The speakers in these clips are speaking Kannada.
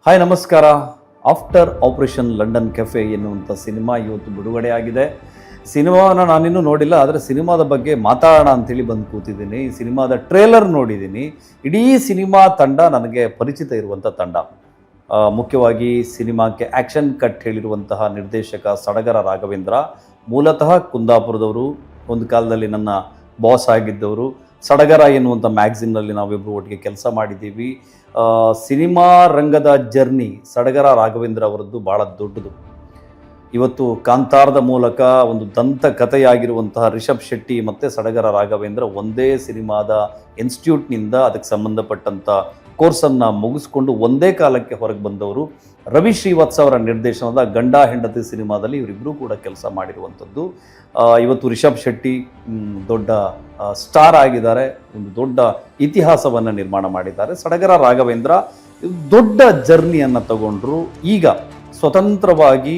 ಹಾಯ್ ನಮಸ್ಕಾರ. ಆಫ್ಟರ್ ಆಪರೇಷನ್ ಲಂಡನ್ ಕೆಫೆ ಎನ್ನುವಂಥ ಸಿನಿಮಾ ಇವತ್ತು ಬಿಡುಗಡೆಯಾಗಿದೆ. ಸಿನಿಮಾವನ್ನು ನಾನಿನ್ನೂ ನೋಡಿಲ್ಲ, ಆದರೆ ಸಿನಿಮಾದ ಬಗ್ಗೆ ಮಾತಾಡೋಣ ಅಂಥೇಳಿ ಬಂದು ಕೂತಿದ್ದೀನಿ. ಈ ಸಿನಿಮಾದ ಟ್ರೇಲರ್ ನೋಡಿದ್ದೀನಿ. ಇಡೀ ಸಿನಿಮಾ ತಂಡ ನನಗೆ ಪರಿಚಿತ ಇರುವಂಥ ತಂಡ. ಮುಖ್ಯವಾಗಿ ಸಿನಿಮಾಕ್ಕೆ ಆ್ಯಕ್ಷನ್ ಕಟ್ ಹೇಳಿರುವಂತಹ ನಿರ್ದೇಶಕ ಸಡಗರ ರಾಘವೇಂದ್ರ, ಮೂಲತಃ ಕುಂದಾಪುರದವರು, ಒಂದು ಕಾಲದಲ್ಲಿ ನನ್ನ ಬಾಸ್ ಆಗಿದ್ದವರು. ಸಡಗರ ಎನ್ನುವಂಥ ಮ್ಯಾಗ್ಝಿನ್ನಲ್ಲಿ ನಾವಿಬ್ಬರು ಒಟ್ಟಿಗೆ ಕೆಲಸ ಮಾಡಿದ್ದೀವಿ. ಸಿನಿಮಾ ರಂಗದ ಜರ್ನಿ ಸಡಗರ ರಾಘವೇಂದ್ರ ಅವರದ್ದು ಭಾಳ ದೊಡ್ಡದು. ಇವತ್ತು ಕಾಂತಾರದ ಮೂಲಕ ಒಂದು ದಂತ ಕಥೆಯಾಗಿರುವಂತಹ ರಿಷಬ್ ಶೆಟ್ಟಿ ಮತ್ತು ಸಡಗರ ರಾಘವೇಂದ್ರ ಒಂದೇ ಸಿನಿಮಾದ ಇನ್ಸ್ಟಿಟ್ಯೂಟ್ನಿಂದ ಅದಕ್ಕೆ ಸಂಬಂಧಪಟ್ಟಂಥ ಕೋರ್ಸನ್ನು ಮುಗಿಸ್ಕೊಂಡು ಒಂದೇ ಕಾಲಕ್ಕೆ ಹೊರಗೆ ಬಂದವರು. ರವಿ ಶ್ರೀವತ್ಸ ಅವರ ನಿರ್ದೇಶನದ ಗಂಡ ಹೆಂಡತಿ ಸಿನಿಮಾದಲ್ಲಿ ಇವರಿಬ್ಬರೂ ಕೂಡ ಕೆಲಸ ಮಾಡಿರುವಂಥದ್ದು. ಇವತ್ತು ರಿಷಬ್ ಶೆಟ್ಟಿ ದೊಡ್ಡ ಸ್ಟಾರ್ ಆಗಿದ್ದಾರೆ, ಒಂದು ದೊಡ್ಡ ಇತಿಹಾಸವನ್ನು ನಿರ್ಮಾಣ ಮಾಡಿದ್ದಾರೆ. ಸಡಗರ ರಾಘವೇಂದ್ರ ದೊಡ್ಡ ಜರ್ನಿಯನ್ನು ತಗೊಂಡ್ರು. ಈಗ ಸ್ವತಂತ್ರವಾಗಿ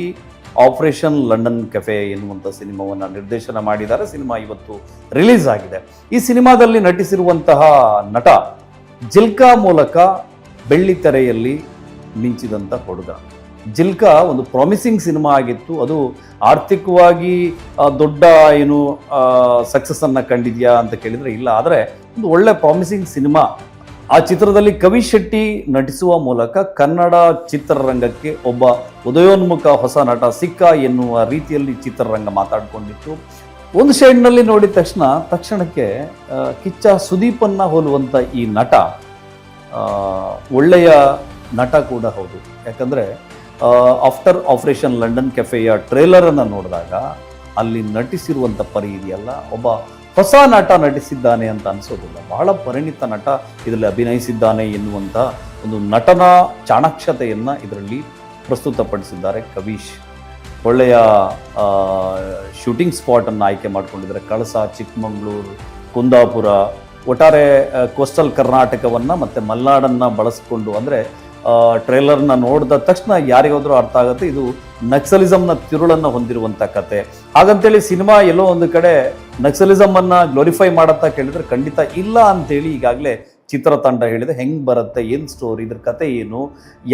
ಆಪರೇಷನ್ ಲಂಡನ್ ಕೆಫೆ ಎನ್ನುವಂಥ ಸಿನಿಮಾವನ್ನು ನಿರ್ದೇಶನ ಮಾಡಿದ್ದಾರೆ. ಸಿನಿಮಾ ಇವತ್ತು ರಿಲೀಸ್ ಆಗಿದೆ. ಈ ಸಿನಿಮಾದಲ್ಲಿ ನಟಿಸಿರುವಂತಹ ನಟ ಜಿಲ್ಕಾ ಮೂಲಕ ಬೆಳ್ಳಿ ತೆರೆಯಲ್ಲಿ ಮಿಂಚಿದಂಥ ಹುಡುಗ. ಜಿಲ್ಕಾ ಒಂದು ಪ್ರಾಮಿಸಿಂಗ್ ಸಿನಿಮಾ ಆಗಿತ್ತು. ಅದು ಆರ್ಥಿಕವಾಗಿ ದೊಡ್ಡ ಸಕ್ಸಸ್ಸನ್ನು ಕಂಡಿದೆಯಾ ಅಂತ ಕೇಳಿದರೆ ಇಲ್ಲ, ಆದರೆ ಒಂದು ಒಳ್ಳೆ ಪ್ರಾಮಿಸಿಂಗ್ ಸಿನಿಮಾ. ಆ ಚಿತ್ರದಲ್ಲಿ ಕವಿ ಶೆಟ್ಟಿ ನಟಿಸುವ ಮೂಲಕ ಕನ್ನಡ ಚಿತ್ರರಂಗಕ್ಕೆ ಒಬ್ಬ ಉದಯೋನ್ಮುಖ ಹೊಸ ನಟ ಸಿಕ್ಕ ಎನ್ನುವ ರೀತಿಯಲ್ಲಿ ಚಿತ್ರರಂಗ ಮಾತಾಡಿಕೊಂಡಿತ್ತು. ಒಂದು ಶೇಡ್ನಲ್ಲಿ ನೋಡಿದ ತಕ್ಷಣಕ್ಕೆ ಕಿಚ್ಚ ಸುದೀಪನ್ನ ಹೋಲುವಂಥ ಈ ನಟ ಒಳ್ಳೆಯ ನಟ ಕೂಡ ಹೌದು. ಯಾಕಂದರೆ ಆಫ್ಟರ್ ಆಪರೇಷನ್ ಲಂಡನ್ ಕೆಫೆಯ ಟ್ರೇಲರನ್ನು ನೋಡಿದಾಗ ಅಲ್ಲಿ ನಟಿಸಿರುವಂಥ ಪರಿ ಇದೆಯಲ್ಲ, ಒಬ್ಬ ಹೊಸ ನಟ ನಟಿಸಿದ್ದಾನೆ ಅಂತ ಅನಿಸೋದಿಲ್ಲ. ಬಹಳ ಪರಿಣಿತ ನಟ ಇದರಲ್ಲಿ ಅಭಿನಯಿಸಿದ್ದಾನೆ ಎನ್ನುವಂಥ ಒಂದು ನಟನ ಚಾಣಾಕ್ಷತೆಯನ್ನು ಇದರಲ್ಲಿ ಪ್ರಸ್ತುತಪಡಿಸಿದ್ದಾರೆ ಕವೀಶ್. ಒಳ್ಳೆಯ ಶೂಟಿಂಗ್ ಸ್ಪಾಟನ್ನು ಆಯ್ಕೆ ಮಾಡಿಕೊಂಡಿದ್ದಾರೆ. ಕಳಸ, ಚಿಕ್ಕಮಗಳೂರು, ಕುಂದಾಪುರ, ಒಟ್ಟಾರೆ ಕೋಸ್ಟಲ್ ಕರ್ನಾಟಕವನ್ನು ಮತ್ತು ಮಲೆನಾಡನ್ನು ಬಳಸ್ಕೊಂಡು, ಅಂದರೆ ಟ್ರೇಲರ್ನ ನೋಡಿದ ತಕ್ಷಣ ಯಾರಿಗಾದ್ರೂ ಅರ್ಥ ಆಗುತ್ತೆ ಇದು ನಕ್ಸಲಿಸಮ್ನ ತಿರುಳನ್ನು ಹೊಂದಿರುವಂಥ ಕತೆ. ಹಾಗಂತೇಳಿ ಸಿನಿಮಾ ಎಲ್ಲೋ ಒಂದು ಕಡೆ ನಕ್ಸಲಿಸಮನ್ನು ಗ್ಲೋರಿಫೈ ಮಾಡುತ್ತಾ ಕೇಳಿದರೆ ಖಂಡಿತ ಇಲ್ಲ ಅಂತೇಳಿ ಈಗಾಗಲೇ ಚಿತ್ರತಂಡ ಹೇಳಿದೆ. ಹೆಂಗೆ ಬರುತ್ತೆ, ಏನು ಸ್ಟೋರಿ, ಇದ್ರ ಕತೆ ಏನು,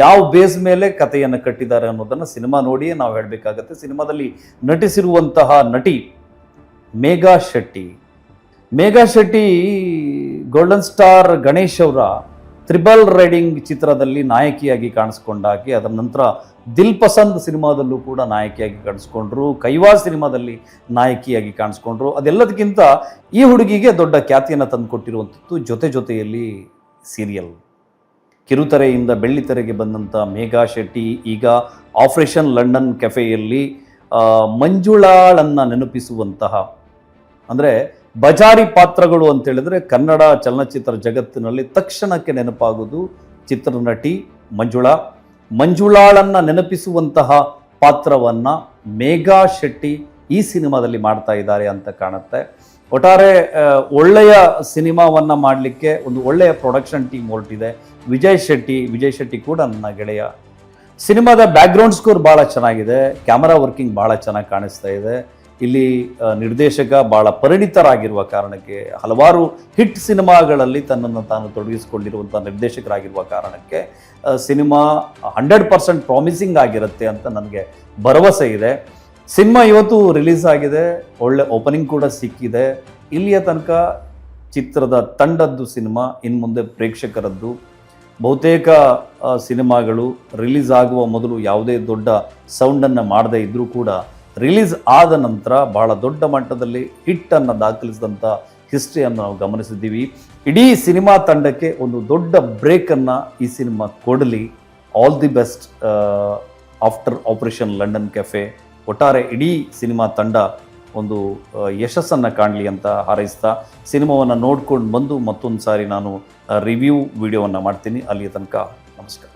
ಯಾವ ಬೇಸ್ ಮೇಲೆ ಕಥೆಯನ್ನು ಕಟ್ಟಿದ್ದಾರೆ ಅನ್ನೋದನ್ನು ಸಿನಿಮಾ ನೋಡಿಯೇ ನಾವು ಹೇಳಬೇಕಾಗತ್ತೆ. ಸಿನಿಮಾದಲ್ಲಿ ನಟಿಸಿರುವಂತಹ ನಟಿ ಮೇಘಾ ಶೆಟ್ಟಿ. ಮೇಘಾ ಶೆಟ್ಟಿ ಗೋಲ್ಡನ್ ಸ್ಟಾರ್ ಗಣೇಶ್ ಅವರ ತ್ರಿಬಲ್ ರೈಡಿಂಗ್ ಚಿತ್ರದಲ್ಲಿ ನಾಯಕಿಯಾಗಿ ಕಾಣಿಸ್ಕೊಂಡಾಗಿ, ಅದರ ನಂತರ ದಿಲ್ ಪಸಂದ್ ಸಿನಿಮಾದಲ್ಲೂ ಕೂಡ ನಾಯಕಿಯಾಗಿ ಕಾಣಿಸ್ಕೊಂಡ್ರು, ಕೈವಾ ಸಿನಿಮಾದಲ್ಲಿ ನಾಯಕಿಯಾಗಿ ಕಾಣಿಸ್ಕೊಂಡ್ರು. ಅದೆಲ್ಲದಕ್ಕಿಂತ ಈ ಹುಡುಗಿಗೆ ದೊಡ್ಡ ಖ್ಯಾತಿಯನ್ನು ತಂದುಕೊಟ್ಟಿರುವಂಥದ್ದು ಜೊತೆಯಲ್ಲಿ ಸೀರಿಯಲ್. ಕಿರುತೆರೆಯಿಂದ ಬೆಳ್ಳಿತೆರೆಗೆ ಬಂದಂಥ ಮೇಘಾ ಶೆಟ್ಟಿ ಈಗ ಆಪರೇಷನ್ ಲಂಡನ್ ಕೆಫೆಯಲ್ಲಿ ಮಂಜುಳಾಳನ್ನು ನೆನಪಿಸುವಂತಹ, ಅಂದರೆ ಬಜಾರಿ ಪಾತ್ರಗಳು ಅಂತೇಳಿದರೆ ಕನ್ನಡ ಚಲನಚಿತ್ರ ಜಗತ್ತಿನಲ್ಲಿ ತಕ್ಷಣಕ್ಕೆ ನೆನಪಾಗುವುದು ಚಿತ್ರನಟಿ ಮಂಜುಳಾಳನ್ನು ನೆನಪಿಸುವಂತಹ ಪಾತ್ರವನ್ನು ಮೇಘಾ ಶೆಟ್ಟಿ ಈ ಸಿನಿಮಾದಲ್ಲಿ ಮಾಡ್ತಾ ಇದ್ದಾರೆ ಅಂತ ಕಾಣುತ್ತೆ. ಒಟ್ಟಾರೆ ಒಳ್ಳೆಯ ಸಿನಿಮಾವನ್ನು ಮಾಡಲಿಕ್ಕೆ ಒಂದು ಒಳ್ಳೆಯ ಪ್ರೊಡಕ್ಷನ್ ಟೀಮ್ ಹೊರಟಿದೆ. ವಿಜಯ್ ಶೆಟ್ಟಿ ಕೂಡ ನನ್ನ ಗೆಳೆಯ. ಸಿನಿಮಾದ ಬ್ಯಾಕ್ಗ್ರೌಂಡ್ ಸ್ಕೋರ್ ಭಾಳ ಚೆನ್ನಾಗಿದೆ, ಕ್ಯಾಮರಾ ವರ್ಕಿಂಗ್ ಭಾಳ ಚೆನ್ನಾಗಿ ಕಾಣಿಸ್ತಾ ಇದೆ. ಇಲ್ಲಿ ನಿರ್ದೇಶಕ ಭಾಳ ಪರಿಣಿತರಾಗಿರುವ ಕಾರಣಕ್ಕೆ, ಹಲವಾರು ಹಿಟ್ ಸಿನಿಮಾಗಳಲ್ಲಿ ತನ್ನನ್ನು ತಾನು ತೊಡಗಿಸಿಕೊಂಡಿರುವಂಥ ನಿರ್ದೇಶಕರಾಗಿರುವ ಕಾರಣಕ್ಕೆ ಸಿನಿಮಾ 100% ಪ್ರಾಮಿಸಿಂಗ್ ಆಗಿರುತ್ತೆ ಅಂತ ನನಗೆ ಭರವಸೆ ಇದೆ. ಸಿನಿಮಾ ಇವತ್ತು ರಿಲೀಸ್ ಆಗಿದೆ, ಒಳ್ಳೆ ಓಪನಿಂಗ್ ಕೂಡ ಸಿಕ್ಕಿದೆ. ಇಲ್ಲಿಯ ತನಕ ಚಿತ್ರದ ತಂಡದ್ದು ಸಿನಿಮಾ, ಇನ್ನು ಮುಂದೆ ಪ್ರೇಕ್ಷಕರದ್ದು. ಬಹುತೇಕ ಸಿನಿಮಾಗಳು ರಿಲೀಸ್ ಆಗುವ ಮೊದಲು ಯಾವುದೇ ದೊಡ್ಡ ಸೌಂಡನ್ನು ಮಾಡದೇ ಇದ್ದರೂ ಕೂಡ ರಿಲೀಸ್ ಆದ ನಂತರ ಬಹಳ ದೊಡ್ಡ ಮಟ್ಟದಲ್ಲಿ ಹಿಟ್ಟನ್ನು ದಾಖಲಿಸಿದಂಥ ಹಿಸ್ಟ್ರಿಯನ್ನು ನಾವು ಗಮನಿಸಿದ್ದೀವಿ. ಇಡೀ ಸಿನಿಮಾ ತಂಡಕ್ಕೆ ಒಂದು ದೊಡ್ಡ ಬ್ರೇಕನ್ನು ಈ ಸಿನಿಮಾ ಕೊಡಲಿ. All the best after operation London cafe. ಒಟ್ಟಾರೆ ಇಡೀ ಸಿನಿಮಾ ತಂಡ ಒಂದು ಯಶಸ್ಸನ್ನು ಕಾಣಲಿ ಅಂತ ಹಾರೈಸ್ತಾ ಸಿನಿಮಾವನ್ನು ನೋಡ್ಕೊಂಡು ಬಂದು ಮತ್ತೊಂದು ಸಾರಿ ನಾನು ರಿವ್ಯೂ ವಿಡಿಯೋವನ್ನು ಮಾಡ್ತೀನಿ. ಅಲ್ಲಿಯ ತನಕ ನಮಸ್ಕಾರ.